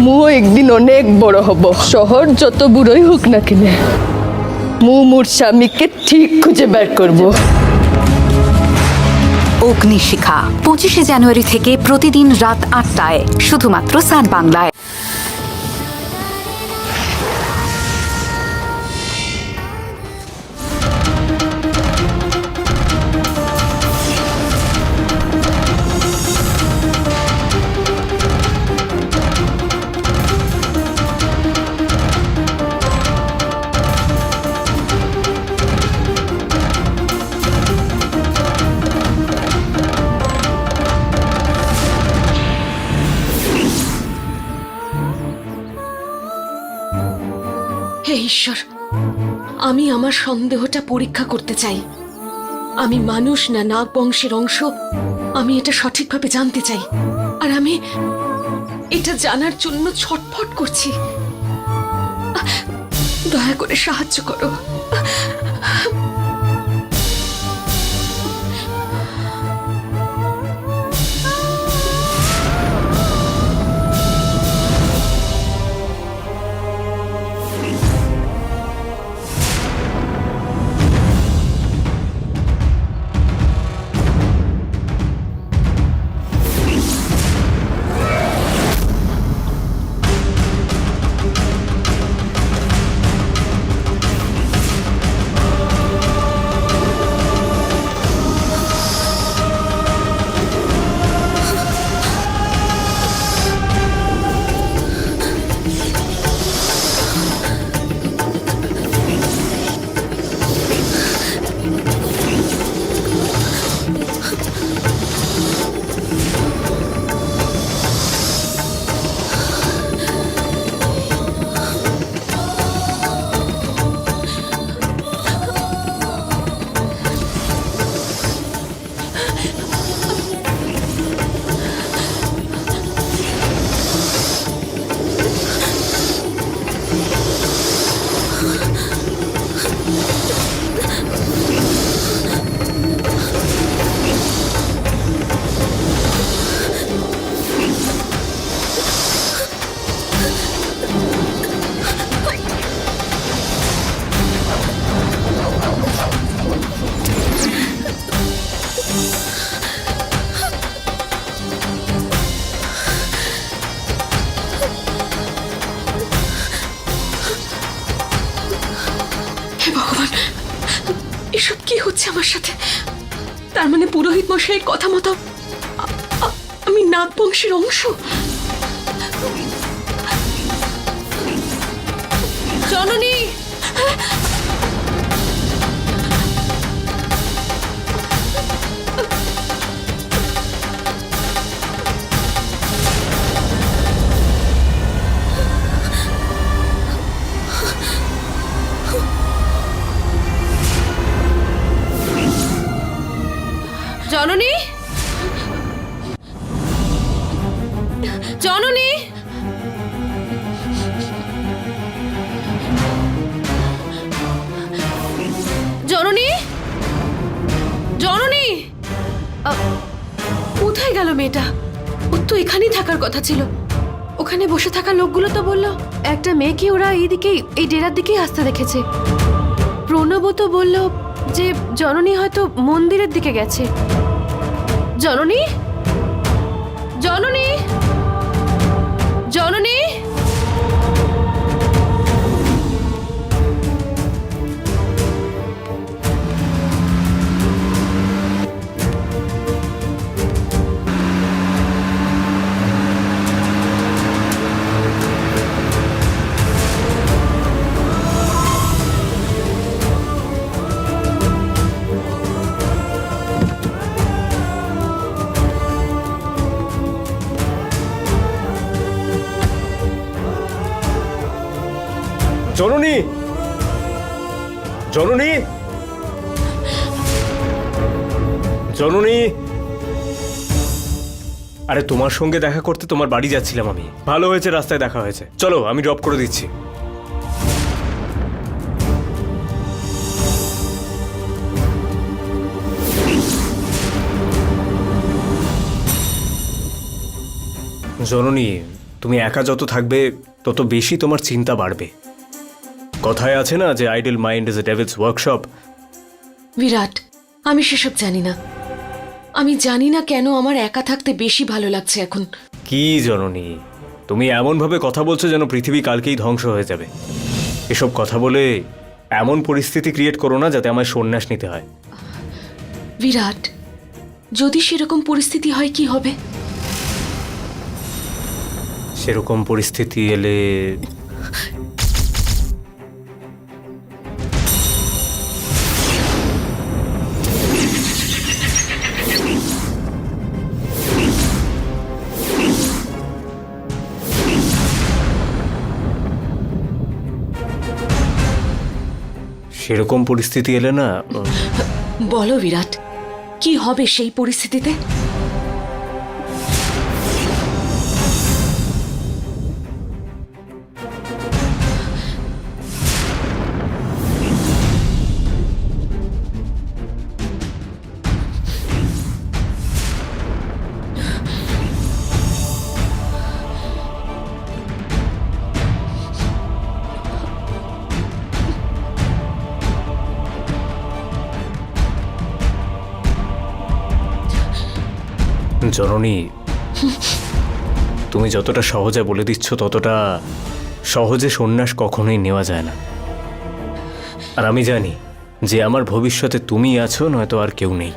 মুও একদিন অনেক বড় হব। শহর যত বুড়োই হোক না কেন, মোর স্বামীকে ঠিক খুঁজে বের করব। অগ্নিশিখা 25শে জানুয়ারি থেকে প্রতিদিন রাত 8টায় শুধুমাত্র সান বাংলায়। হে ঈশ্বর, আমি আমার সন্দেহটা পরীক্ষা করতে চাই। আমি মানুষ না নাগ বংশের অংশ, আমি এটা সঠিকভাবে জানতে চাই। আর আমি এটা জানার জন্য ছটফট করছি। দয়া করে সাহায্য করো। হে ভগবান, এসব কি হচ্ছে আমার সাথে? তার মানে পুরোহিত মশাইয়ের কথা মতো আমি নাগ বংশের অংশ। জননী, জননী, জননী, জননী, জননী, কোথায় গেল মেয়েটা? ওর তো এখানেই থাকার কথা ছিল। ওখানে বসে থাকা লোকগুলো তো বললো একটা মেয়েকে ওরা এইদিকেই, এই ডেরার দিকেই আসতে দেখেছে। প্রণবও তো বললো যে জননী হয়তো মন্দিরের দিকে গেছে। জননী, জননী, জননী, জননী, জননী, জননী। আরে তোমার সঙ্গে দেখা করতে তোমার বাড়ি যাচ্ছিলাম আমি। ভালো হয়েছে রাস্তায় দেখা হয়েছে। চলো আমি ড্রপ করে দিচ্ছি। জননী, তুমি একা যত থাকবে তত বেশি তোমার চিন্তা বাড়বে। কথায় আছে না যে idle mind is a devil's workshop. Virat, আমি সেসব জানি না। আমি জানি না কেন আমার একা থাকতে বেশি ভালো লাগছে এখন। কি জননী, তুমি এমনভাবে কথা বলছো যেন পৃথিবী কালকেই ধ্বংস হয়ে যাবে। এসব কথা বলে এমন পরিস্থিতি ক্রিয়েট করো না যাতে আমায় সন্ন্যাস নিতে হয়। বিরাট, যদি সেরকম পরিস্থিতি হয় কি হবে? সেরকম পরিস্থিতি এলে সেরকম পরিস্থিতি এলে না বলো বিরাট, কি হবে সেই পরিস্থিতিতে? জননী, তুমি যতটা সহজে বলে দিচ্ছ ততটা সহজে সন্ন্যাস কখনোই নেওয়া যায় না। আর আমি জানি যে আমার ভবিষ্যতে তুমি আছো, নয়তো আর কেউ নেই।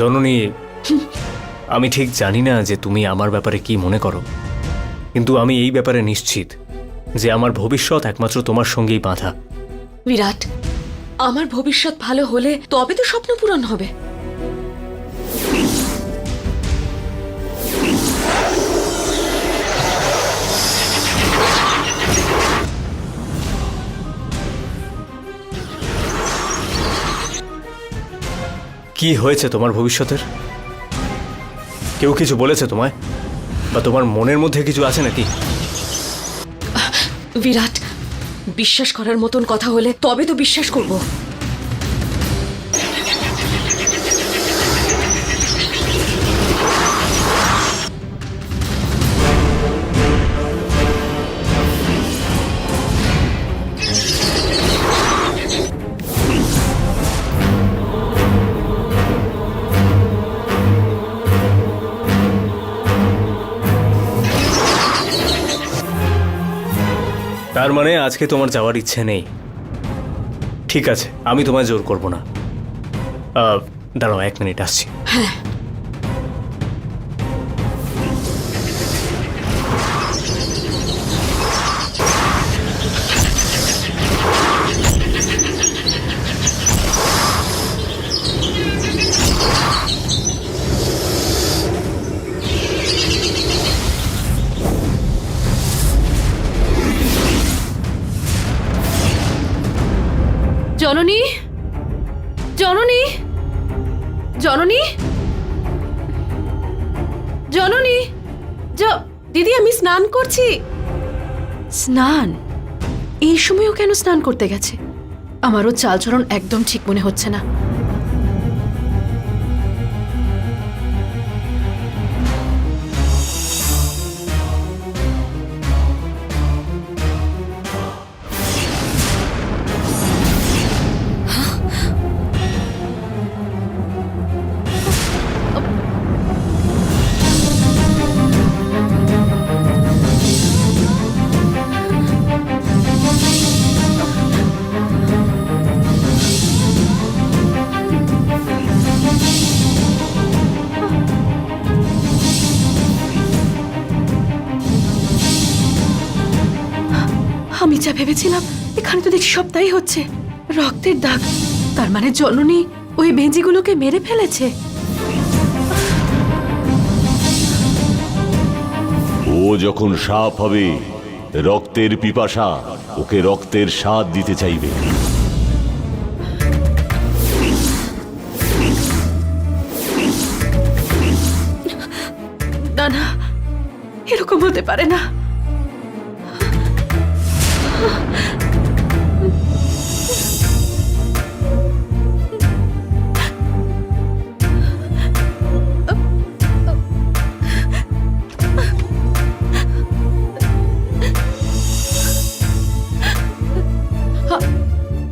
জননী, আমি ঠিক জানি না যে তুমি আমার ব্যাপারে কি মনে করো, কিন্তু আমি এই ব্যাপারে নিশ্চিত যে আমার ভবিষ্যৎ একমাত্র তোমার সঙ্গেই বাঁধা। বিরাট, আমার ভবিষ্যৎ ভালো হলে তবে তো স্বপ্ন পূরণ হবে। কি হয়েছে তোমার ভবিষ্যতের? কেউ কিছু বলেছে তোমায়, বা তোমার মনের মধ্যে কিছু আছে নাকি? বিরাট, বিশ্বাস করার মতন কথা হলে তবে তো বিশ্বাস করব। তার মানে আজকে তোমার যাওয়ার ইচ্ছে নেই। ঠিক আছে, আমি তোমায় জোর করব না। দাঁড়াও, 1 মিনিট আসছি। জননী, জননী, জননী, জননী, দিদি, আমি স্নান করছি। স্নান? এই সময়ও কেন স্নান করতে গেছে? আমারও চালচরণ একদম ঠিক মনে হচ্ছে না। আমি যা ভেবেছিলাম, এখানে তো দেখছি সব তাই হচ্ছে। রক্তের দাগ, তার মানে জননী ওই বেঞ্জিগুলোকে মেরে ফেলেছে। ও যখন সাপ হবে, রক্তের পিপাসা ওকে রক্তের স্বাদ দিতে চাইবে। না না, এরকম হতে পারে না।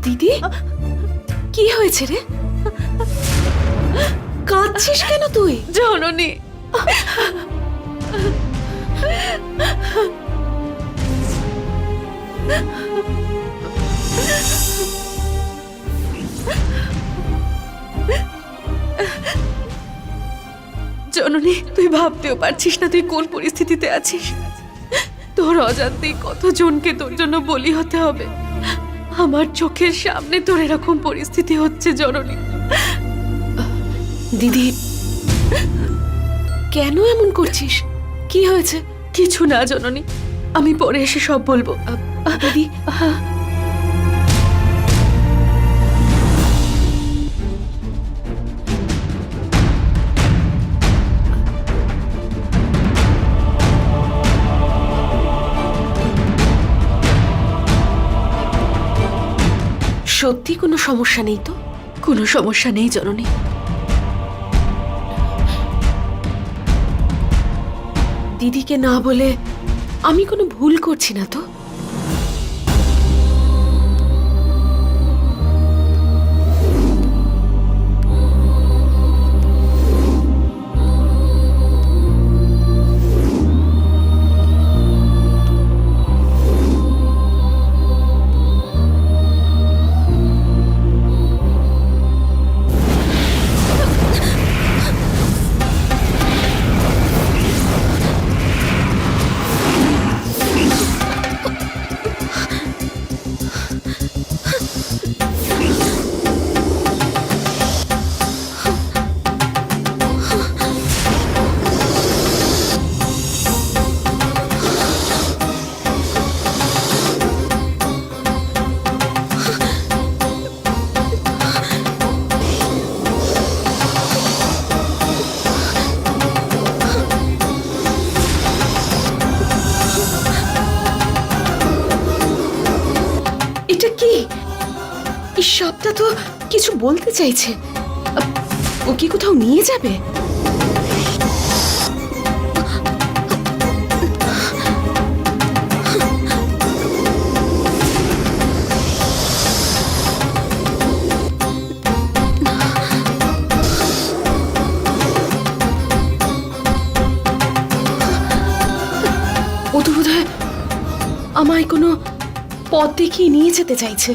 দিদি, কি হয়েছে রে? কাঁদছিস কেন তুই? জননী, জননী, তুই ভাবতেও পারছিস না তুই কোন পরিস্থিতিতে আছিস। তোর অজান্তেই কতজনকে তোর জন্য বলি হতে হবে। আমার চোখের সামনে তোর এরকম পরিস্থিতি হচ্ছে জননী। দিদি, কেন এমন করছিস? কি হয়েছে? কিছু না জননী, আমি পরে এসে সব বলবো। দিদি, সত্যি কোনো সমস্যা নেই তো? কোনো সমস্যা নেই জননী। দিদিকে না বলে আমি কোনো ভুল করছি না তো? এটা কি? এই সাপটা তো কিছু বলতে চাইছে। ও কি কোথাও নিয়ে যাবে? ও তো বোধহয় আমায় কোনো পথ দেখিয়ে নিয়ে যেতে চাইছে।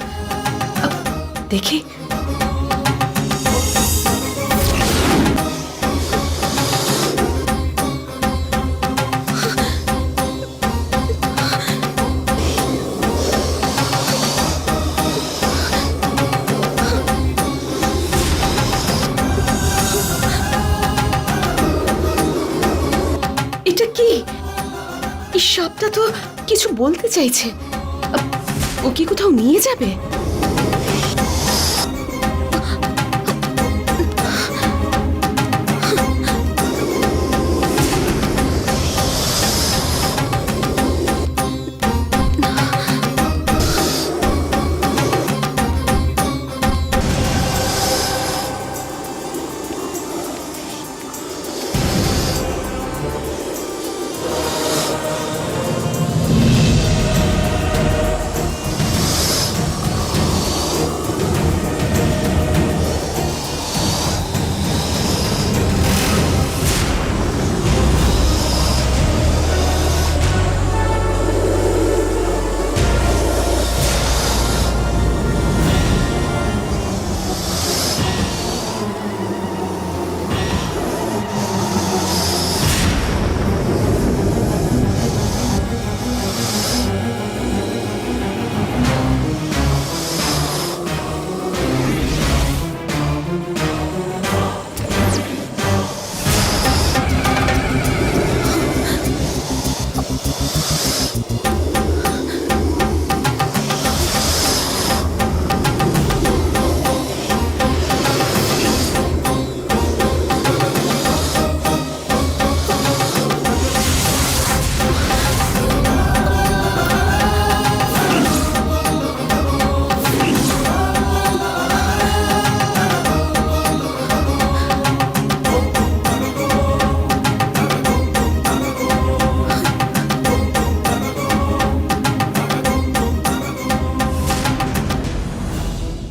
দেখি। এটা কি? এই সাপটা তো কিছু বলতে চাইছে। ও কি কোথাও নিয়ে যাবে?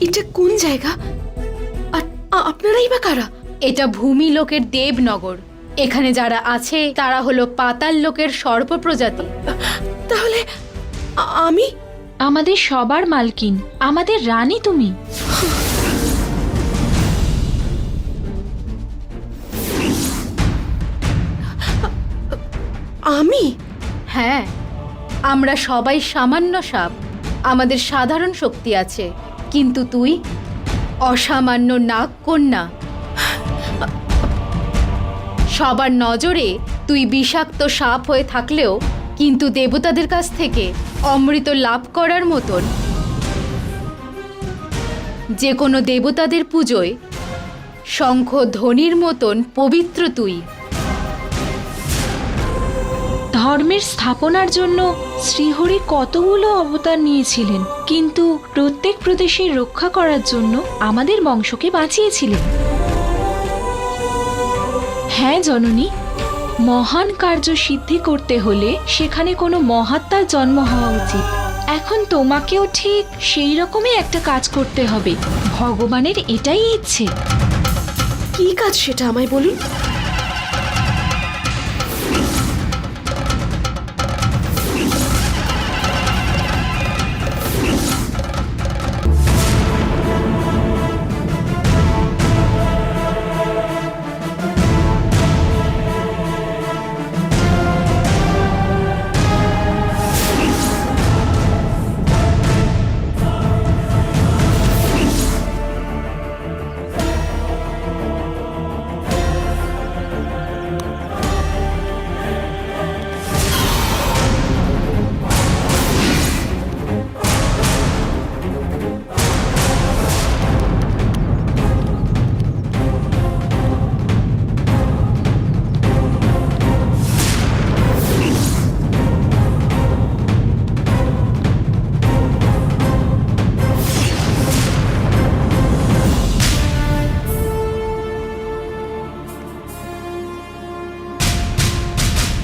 এটা কোন জায়গা? আর আপনারাই বা কারা? এটা ভূমি লোকের দেবনগর। এখানে যারা আছে তারা হলো পাতাল লোকের সর্প প্রজাতি। তাহলে আমি আমাদের সবার মালকিন, আমাদের রানী তুমি। আমি হ্যাঁ, আমরা সবাই সামান্য সাপ। আমাদের সাধারণ শক্তি আছে, কিন্তু তুই অসামান্য নাগ কন্যা। সবার নজরে তুই বিষাক্ত সাপ হয়ে থাকলেও কিন্তু দেবতাদের কাছ থেকে অমৃত লাভ করার মতন। যে কোনো দেবতাদের পুজোয় শঙ্খ ধ্বনির মতন পবিত্র তুই। ধর্মের স্থাপনার জন্য শ্রীহরি কতগুলো অবতার নিয়েছিলেন, কিন্তু প্রত্যেক প্রদেশের রক্ষা করার জন্য আমাদের বংশকে বাঁচিয়েছিলেন। হ্যাঁ জননী, মহান কার্য সিদ্ধি করতে হলে সেখানে কোনো মহাত্মার জন্ম হওয়া উচিত। এখন তোমাকেও ঠিক সেই রকমই একটা কাজ করতে হবে। ভগবানের এটাই ইচ্ছে। কি কাজ সেটা আমায় বলুন।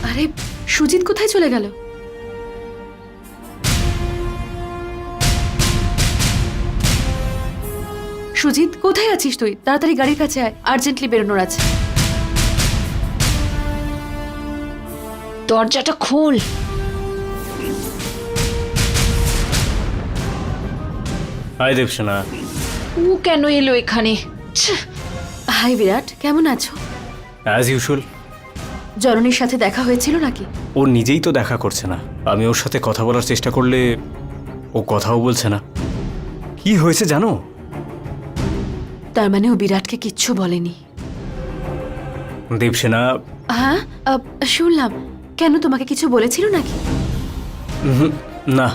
আরে সুজিত কোথায় চলে গেল? সুজিত কোথায় আছিস তুই? তাড়াতাড়ি গাড়ির কাছে আয়, আর্জেন্টলি বেরোনোর আছে। দরজাটা খোল। হাই দেবসেনা। ও কেন এলো এখানে? হাই বিরাট, কেমন আছো? As usual. জননীর সাথে দেখা হয়েছিল নাকি? ও নিজেই তো দেখা করছে না। আমি ওর সাথে কথা বলার চেষ্টা করলে ও কথাও বলছে না। কি হয়েছে জানো? তার মানে ও বিরাটকে কিচ্ছু বলেনি। দেবসেনা। হ্যাঁ, শুনলাম। কেন, তোমাকে কিছু বলেছিল নাকি? না,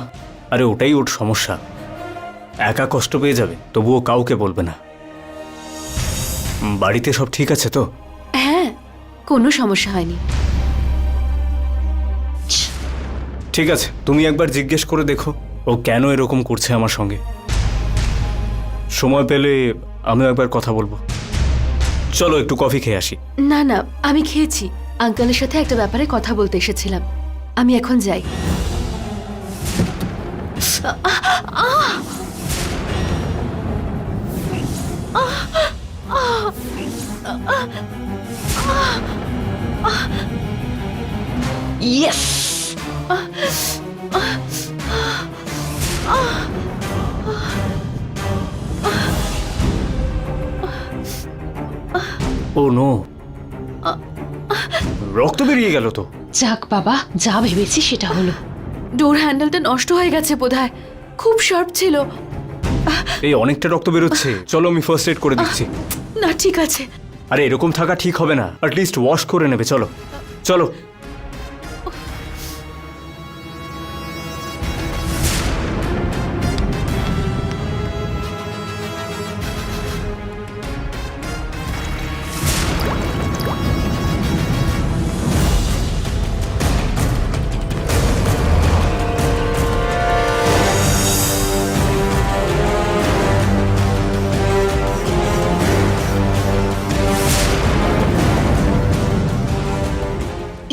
আরে ওটাই ওর সমস্যা। একা কষ্ট পেয়ে যাবে, তবুও কাউকে বলবে না। বাড়িতে সব ঠিক আছে তো? হ্যাঁ, কোনো সমস্যা হয়নি। ঠিক আছে, তুমি একবার জিজ্ঞেস করে দেখো ও কেন এরকম করছে আমার সঙ্গে। সময় পেলে আমিও একবার কথা বলবো। চলো একটু কফি খেয়ে আসি। না না, আমি খেয়েছি। আঙ্কেলের সাথে একটা ব্যাপারে কথা বলতে এসেছিলাম। আমি এখন যাই। ইয়েস। ও নো, রক্ত বেরিয়ে গেল তো। যাক বাবা, যা ভেবেছি সেটা হলো। ডোর হ্যান্ডেলটা নষ্ট হয়ে গেছে বোধহয়। খুব শার্প ছিল। এই অনেকটা রক্ত বেরোচ্ছে। চলো আমি ফার্স্ট এড করে দিচ্ছি। না, ঠিক আছে। আরে এরকম থাকা ঠিক হবে না, অ্যাটলিস্ট ওয়াশ করে নেবে। চলো চলো।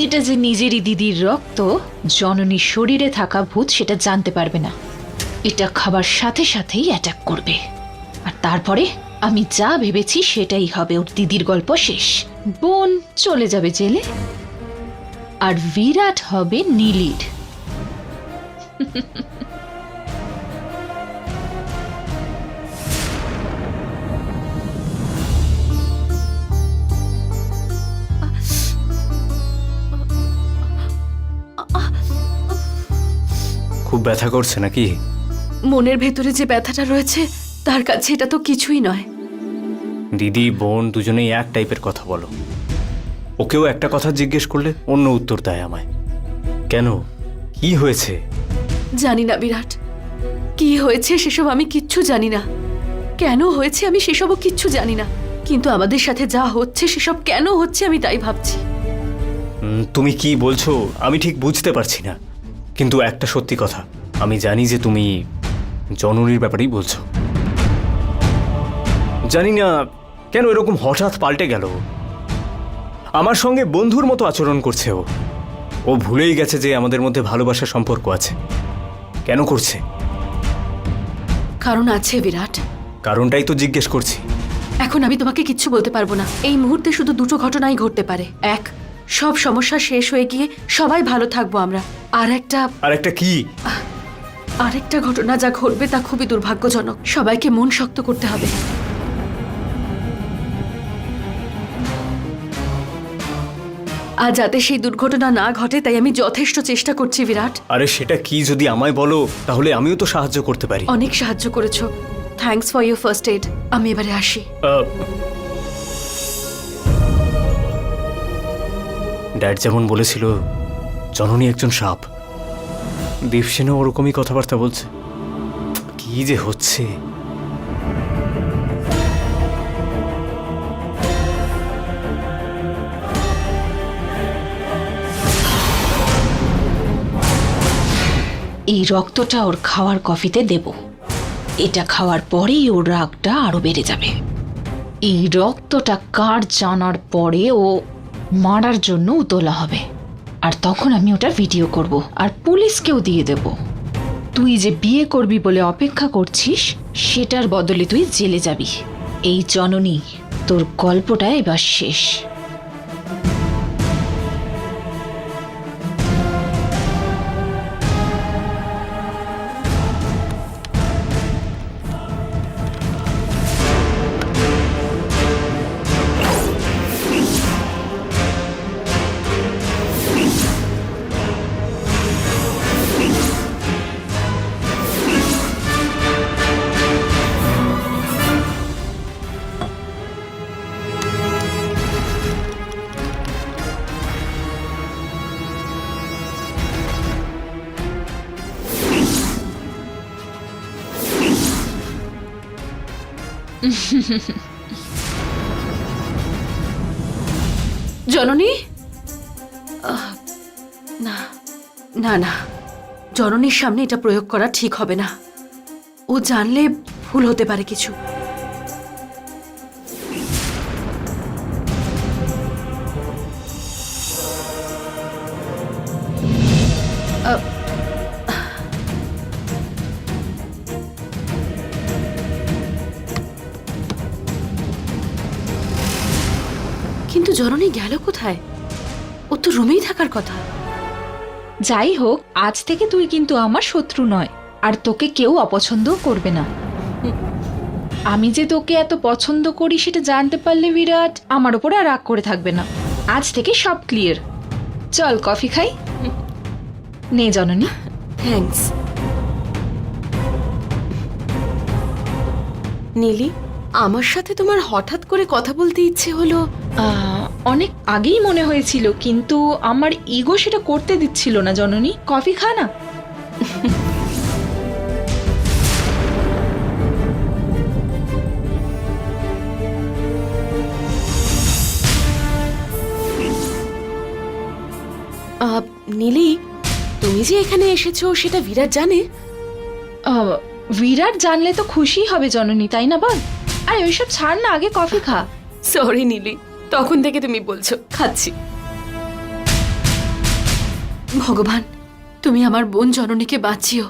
এটা যে নিজেরই দিদির রক্ত, জননীর শরীরে থাকা ভূত সেটা জানতে পারবে না। এটা খাবার সাথে সাথেই অ্যাটাক করবে। তারপরে আমি যা ভেবেছি সেটাই হবে। ওর দিদির গল্প শেষ, বোন চলে যাবে জেলে, আর বিরাট হবে নীলির। খুব ব্যথা করছে নাকি? মনের ভেতরে যে ব্যথাটা রয়েছে তার কাছে এটা তো কিছুই নয়। দিদি বোন দুজনেই এক টাইপের কথা বলো। ওকেও একটা কথা জিজ্ঞেস করলে অন্য উত্তর দেয় আমায়। কেন, কি হয়েছে? জানি না বিরাট, কি হয়েছে সেসব আমি কিচ্ছু জানি না। কেন হয়েছে আমি সেসবও কিচ্ছু জানি না। কিন্তু আমাদের সাথে যা হচ্ছে সেসব কেন হচ্ছে আমি তাই ভাবছি। তুমি কি বলছো আমি ঠিক বুঝতে পারছি না, কিন্তু একটা সত্যি কথা, আমি জানি যে তুমি জননীর ব্যাপারেই বলছো। জানি না কেন এরকম হঠাৎ পাল্টে গেল। আমার সঙ্গে বন্ধুর মতো আচরণ করছে ও। ও ভুলেই গেছে যে আমাদের মধ্যে ভালোবাসার সম্পর্ক আছে। কেন করছে? কারণ আছে বিরাট। কারণটাই তো জিজ্ঞেস করছি। এখন আমি তোমাকে কিচ্ছু বলতে পারবো না। এই মুহূর্তে শুধু দুটো ঘটনাই ঘটতে পারে। এক, সব সমস্যা শেষ হয়ে গিয়ে সবাই ভালো থাকবো আমরা। আর একটা কি? আরেকটা ঘটনা যা ঘটবে তা খুবই দুর্ভাগ্যজনক। সবাইকে মন শক্ত করতে হবে। আর যাতে সেই দুর্ঘটনা না ঘটে তাই আমি যথেষ্ট চেষ্টা করছি বিরাট। আরে সেটা কি যদি আমায় বলো তাহলে আমিও তো সাহায্য করতে পারি। অনেক সাহায্য করেছো, thanks for your first aid. আমি এবারে আসি। ড্যাড যেমন বলেছিল জননী একজন সাপ, দীপসেনও ওরকমই কথাবার্তা বলছে। কি যে হচ্ছে! এই রক্তটা ওর খাওয়ার কফিতে দেব। এটা খাওয়ার পরেই ওর রাগটা আরো বেড়ে যাবে। এই রক্তটা কার জানার পরে ও মারার জন্য উতলা হবে, আর তখন আমি ওটা ভিডিও করব আর পুলিশকেও দিয়ে দেব। তুই যে বিয়ে করবি বলে অপেক্ষা করছিস সেটার বদলে তুই জেলে যাবি। এই জননী, তোর গল্পটা এবার শেষ। জননী, না না না, জননীর সামনে এটা প্রয়োগ করা ঠিক হবে না। ও জানলে ভুল হতে পারে কিছু। কিন্তু জননী গেল কোথায়? ও তো রুমেই থাকার কথা। যাই হোক, আজ থেকে তুই কিন্তু আমার শত্রু নয়, আর তোকে কেউ অপছন্দও করবে না। আমি যে তোকে এত পছন্দ করি সেটা জানতে পারলে বিরাট আমার ওপরে আর রাগ করে থাকবে না। আজ থেকে সব ক্লিয়ার। চল কফি খাই। নে জননী। থ্যাঙ্কস। নীলি, আমার সাথে তোমার হঠাৎ করে কথা বলতে ইচ্ছে হলো? অনেক আগেই মনে হয়েছিল, কিন্তু আমার ইগো সেটা করতে দিচ্ছিল না। জননী, কফি খা না। নীলি, তুমি যে এখানে এসেছো সেটা বিরাট জানে? বিরাট জানলে তো খুশি হবে জননী, তাই না বল? আরে ওইসব ছাড় না, আগে কফি খা। সরি নীলি, তখন থেকে তুমি বলছো, খাচ্ছি। ভগবান, তুমি আমার বোন জননীকে বাঁচিও।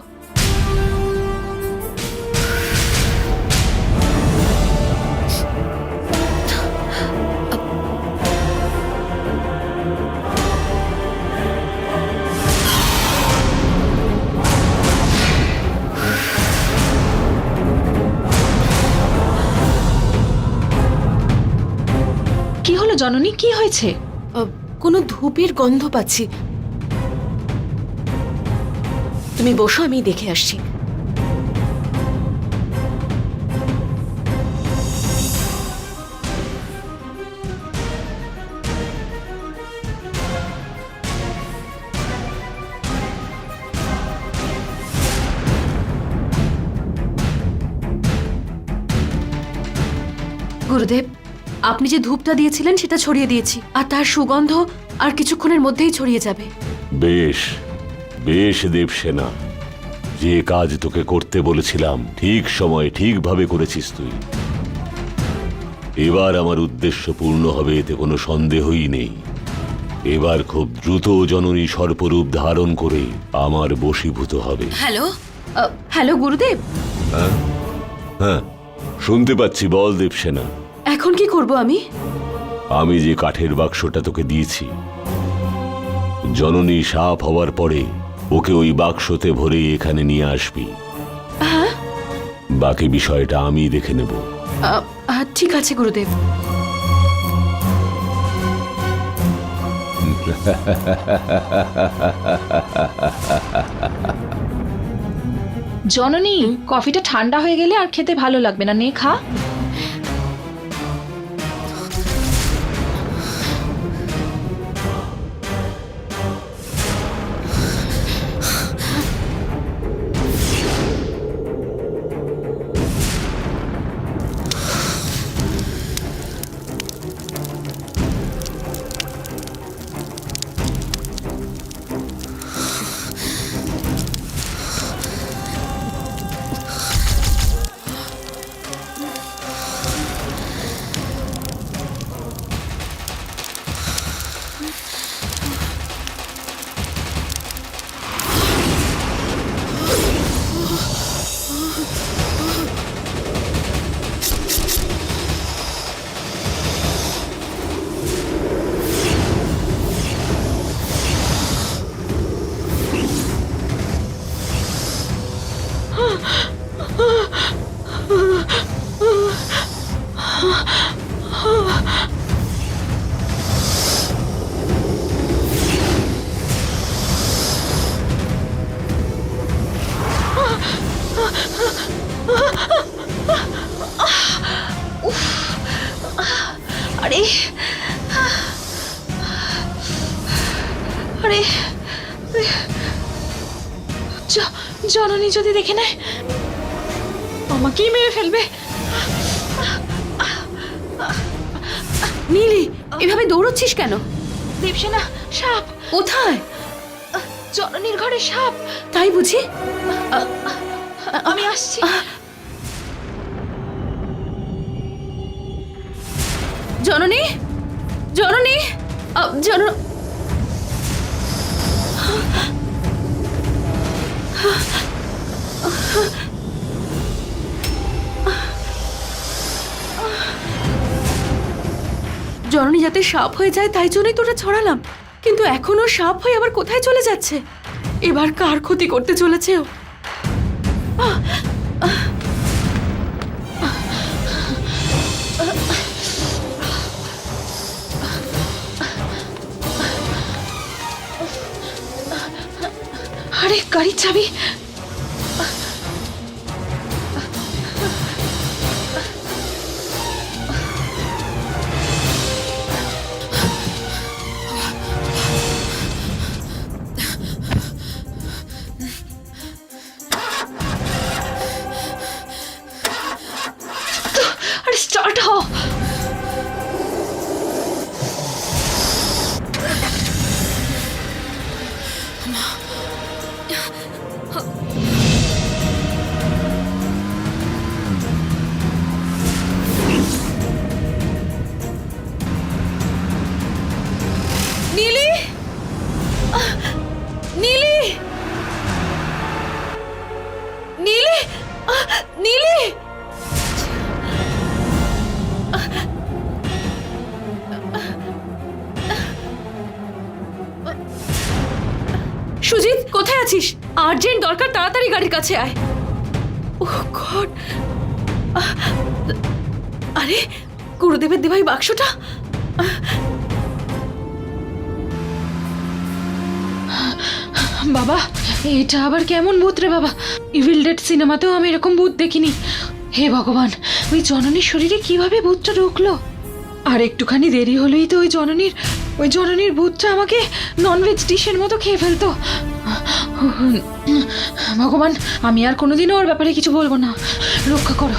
জননী, কি হয়েছে? কোনো ধূপের গন্ধ পাচ্ছি। তুমি বসো, আমি দেখে আসছি। গুরুদেব, আপনি যে ধূপটা দিয়েছিলেন সেটা ছড়িয়ে দিয়েছি, আর তার সুগন্ধ আর কিছুক্ষণের মধ্যেই ছড়িয়ে যাবে। বেশ বেশ দেবসেনা, যে কাজ তোকে করতে বলেছিলাম ঠিক সময়ে ঠিকভাবে করেছিস তুই। এবার আমার উদ্দেশ্য পূর্ণ হবে, এতে কোনো সন্দেহই নেই। এবার খুব দ্রুত জননী সর্পরূপ ধারণ করে আমার বশীভূত হবে। হ্যালো, হ্যালো গুরুদেব। হ্যাঁ, শুনতে পাচ্ছি, বল দেবসেনা। এখন কি করব আমি? আমি যে কাঠের বাক্সটা তোকে দিয়েছি, জননী সাপ হওয়ার পরে ওকে ওই বাক্সতে ভরে এখানে নিয়ে আসবি। বাকি বিষয়টা আমি দেখে নেব। ঠিক আছে গুরুদেব। জননী, কফিটা ঠান্ডা হয়ে গেলে আর খেতে ভালো লাগবে না, নে খা। আরে আরে, জননী যদি দেখে নেয় আমাকেই মেরে ফেলবে। নীলি, এভাবে দৌড়চ্ছিস কেন? দেবসেনা, সাপ কোথায়? জননীর ঘরে সাপ। তাই বুঝি? আমি আসছি। জননী, জননী, জন জননী যাতে সাপ হয়ে যায় তাই জন্যই তোটা ছড়ালাম, কিন্তু এখনো সাপ হয়ে আবার কোথায় চলে যাচ্ছে? এবার কার ক্ষতি করতে চলেছে ও? আরে, গাড়ির চাবি। আরে স্টার্ট হও। নীলি, নীলি, নীলি, নীলি। সুজিত, কোথায় আছিস? আর্জেন্ট দরকার, তাড়াতাড়ি গাড়ির কাছে আয়। ওহ গড! আরে, গুরুদেবের দেওয়া এই বাক্সটা। বাবা, এটা আবার কেমন ভূত রে বাবা? ইভিল ডেড সিনেমাতেও আমি এরকম ভূত দেখিনি। হে ভগবান, ওই জননীর শরীরে কিভাবে ভূতটা ঢুকলো? আর একটুখানি দেরি হলেই তো ওই জননীর ভূতটা আমাকে ননভেজ ডিশের মতো খেয়ে ফেলতো। ভগবান, আমি আর কোনোদিনও ওর ব্যাপারে কিছু বলবো না, রক্ষা করো।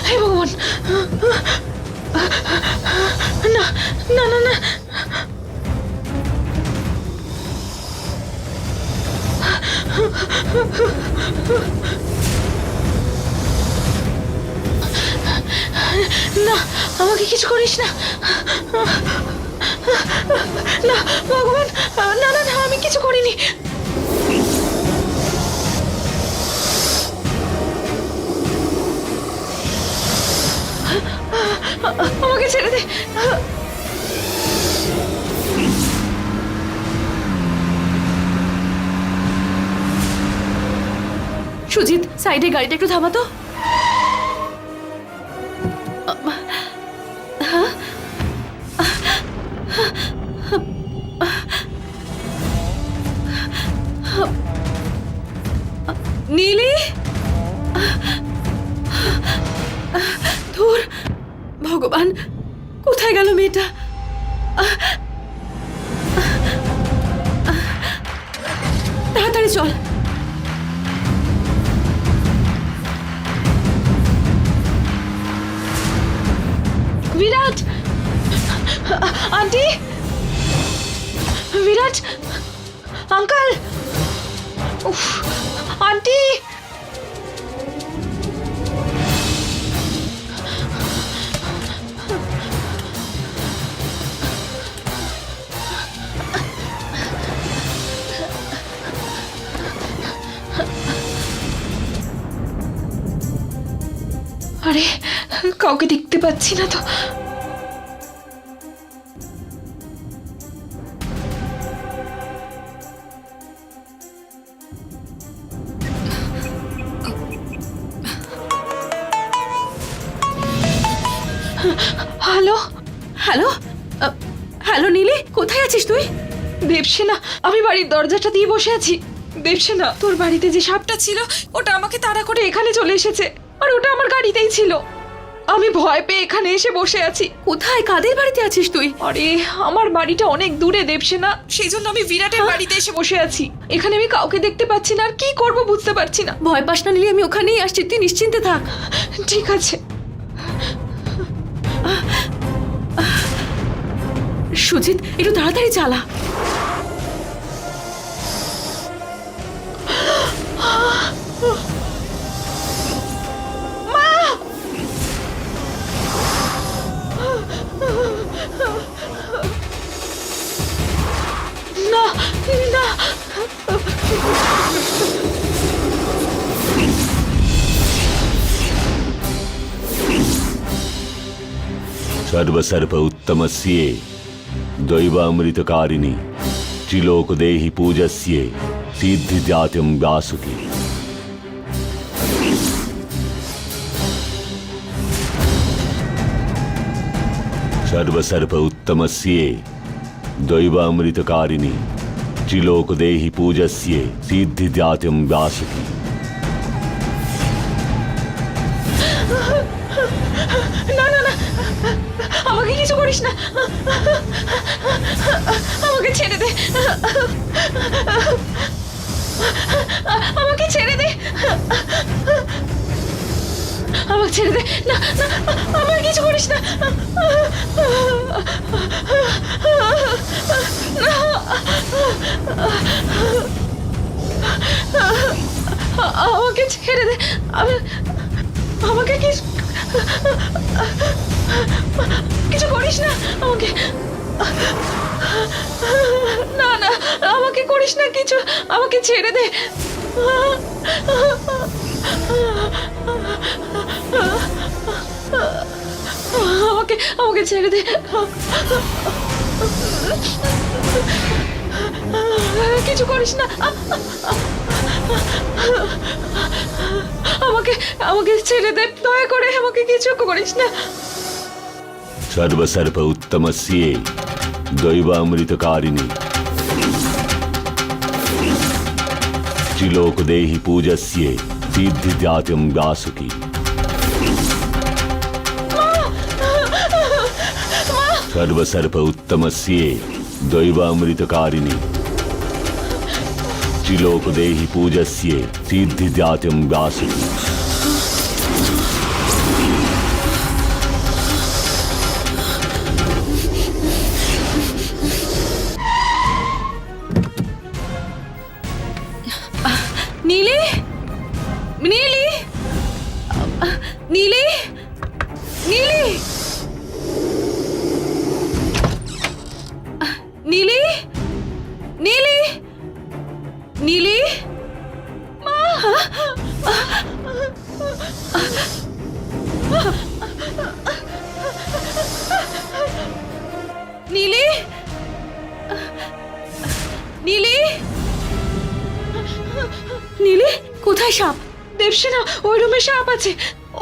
হে ভগবান, না না না না, না, আমাকে কিছু করিস না, না ভগবান, না না না, আমি কিছু করিনি। আমাকে ছেড়ে দে। সুজিত, সাইডে গাড়িটা একটু থামাতো। নীলি, ধুর, ভগবান, কোথায় গেল মেয়েটা? তাড়াতাড়ি চল। বিরাট, আন্টি, বিরাট, আঙ্কেল, উফ, আন্টি, আরে কাউকে দেখতে পাচ্ছি না তো। হ্যালো হ্যালো, হ্যালো নীলি, কোথায় আছিস তুই? দেবসেনা, আমি বাড়ির দরজাটা দিয়ে বসে আছি। দেবসেনা, তোর বাড়িতে যে সাপটা ছিল ওটা আমাকে তাড়া করে এখানে চলে এসেছে, আর ওটা আমার গাড়িতেই ছিল। আমি ভয় পেয়ে এখানে এসে বসে আছি। কোথায়, কাদের বাড়িতে আছিস তুই? আরে আমার বাড়িটা অনেক দূরে দেবসেনা, সেই জন্য আমি বিরাটের বাড়িতে এসে বসে আছি। এখানে আমি কাউকে দেখতে পাচ্ছি না, আর কি করব বুঝতে পারছি না। ভয় পাস না নীলি, আমি ওখানেই আসছি, তুই নিশ্চিন্তে থাক। ঠিক আছে। সুজিত, একটু তাড়াতাড়ি চালা। না না, सर्वसर्प उत्तमस्ये दैवामृतकारिणी त्रिलोकदेहि पूजस्ये सिद्धिजात्यं व्यासुकी। सर्वसर्प उत्तमस्ये दैवामृतकारिणी त्रिलोकदेहि पूजस्ये सिद्धिजात्यं व्यासुकी। না না না, আমাকে কিছু করিস না, আমাকে ছেড়ে দে, আমাকে ছেড়ে দে, আমাকে ছেড়ে দে, না না, আমাকে কিছু করিস না, আমাকে ছেড়ে দে, আমাকে কিছু করিস না, আমাকে, না না, আমাকে আমাকে করিস না কিছু, আমাকে ছেড়ে দে। আমাকে আমাকে ছেড়ে দে, কিছু করিস না। আমাকে আমাকে ছেড়ে দে, দয়া করে আমাকে কিছু করিস না। सर्वसर्प उत्तमस्ये दैवामृतकारिणी त्रिलोकदेहि पूजस्ये सिद्धिजात्यं व्यासुकी सर्वसर्प उत्तमस्ये दैवामृतकारिणी त्रिलोकदेहि पूजस्ये सिद्धिजात्यं व्यासुकी। নীলি, নীলি, নীলি, নীলি, নীলি, নীলি, নীলি, মা, নীলি, নীলি, নীলি, কোথায় সাপ? দেবসেনা, ওই রুমে সাপ আছে।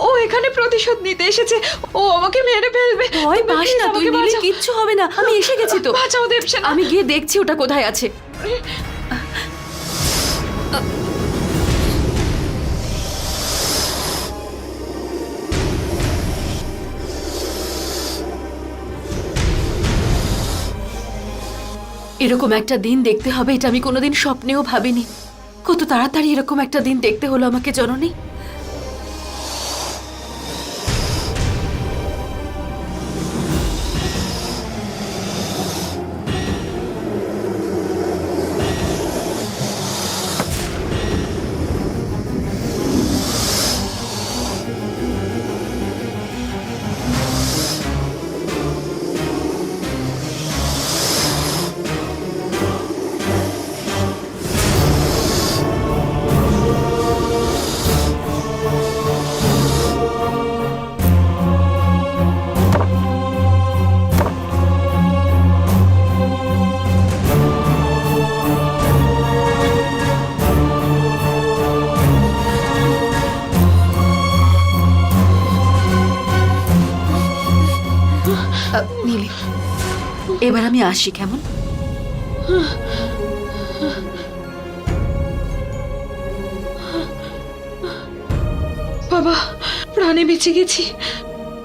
ও এখানে প্রতিশোধ নিতে এসেছে। ও আমাকে মেরে ফেলবে। ভয় তুমি পাস please না তুই, আমাকে নীলি, বাঁচাও। কিচ্ছু হবে না, আমি এসে গেছি তো। বাঁচাও দেবসেনা। আমি গিয়ে দেখছি ওটা কোথায় আছে। এরকম একটা দিন দেখতে হবে এটা আমি কোনোদিন স্বপ্নেও ভাবিনি। কত তাড়াতাড়ি এরকম একটা দিন দেখতে হলো আমাকে জননী। নীলি, এবার আমি আসি কেমন? বাবা, প্রাণে বেঁচে গেছি।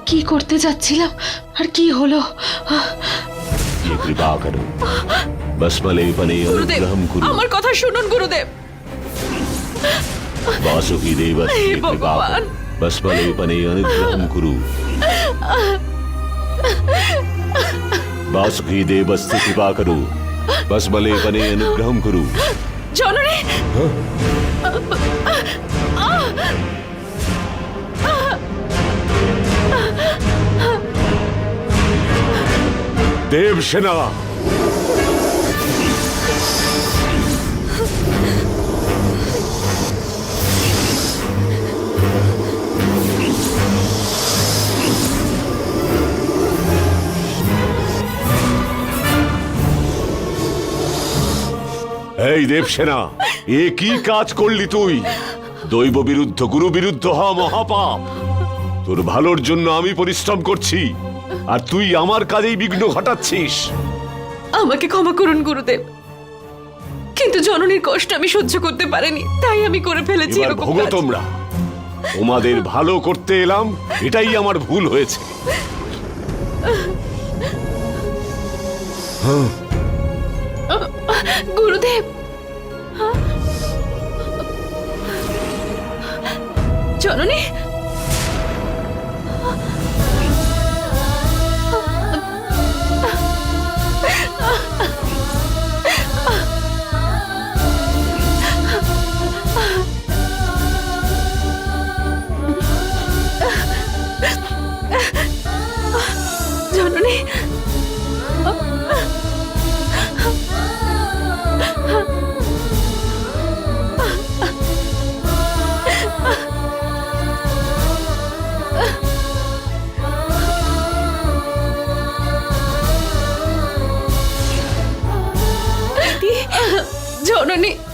কি করতে যাচ্ছিলাম আর কি হলো? ये कृपा करो भस्मलेपने গুরুদেব, अनुग्रहं कुरु আমার কথা শুনুন গুরুদেব। वासुकी देवस्य हे कृपा भगवान। करो भस्मलेपने अनुग्रहं कुरु वासुकी देवस्य कृपा करो भस्मलेपने अनुग्रहं कुरु। জননী, देवसेना এই দেবসেনা, এ কি কাজ করলি তুই? দৈব বিরুদ্ধ গুরু বিরুদ্ধ হওয়া মহাপাপ। তোর ভালোর জন্য আমি পরিশ্রম করছি আর তুই আমার কাজেই বিঘ্ন ঘটাচ্ছিস। আমাকে ক্ষমা করুন গুরুদেব, কিন্তু জননীর কষ্ট আমি সহ্য করতে পারিনি, তাই আমি করে ফেলেছি এবার এরকম ভোগো কাজ। তোমরা। তোমাদের ভালো করতে এলাম, এটাই আমার ভুল হয়েছে। গুরুদেব, জননী, জননী, এখানে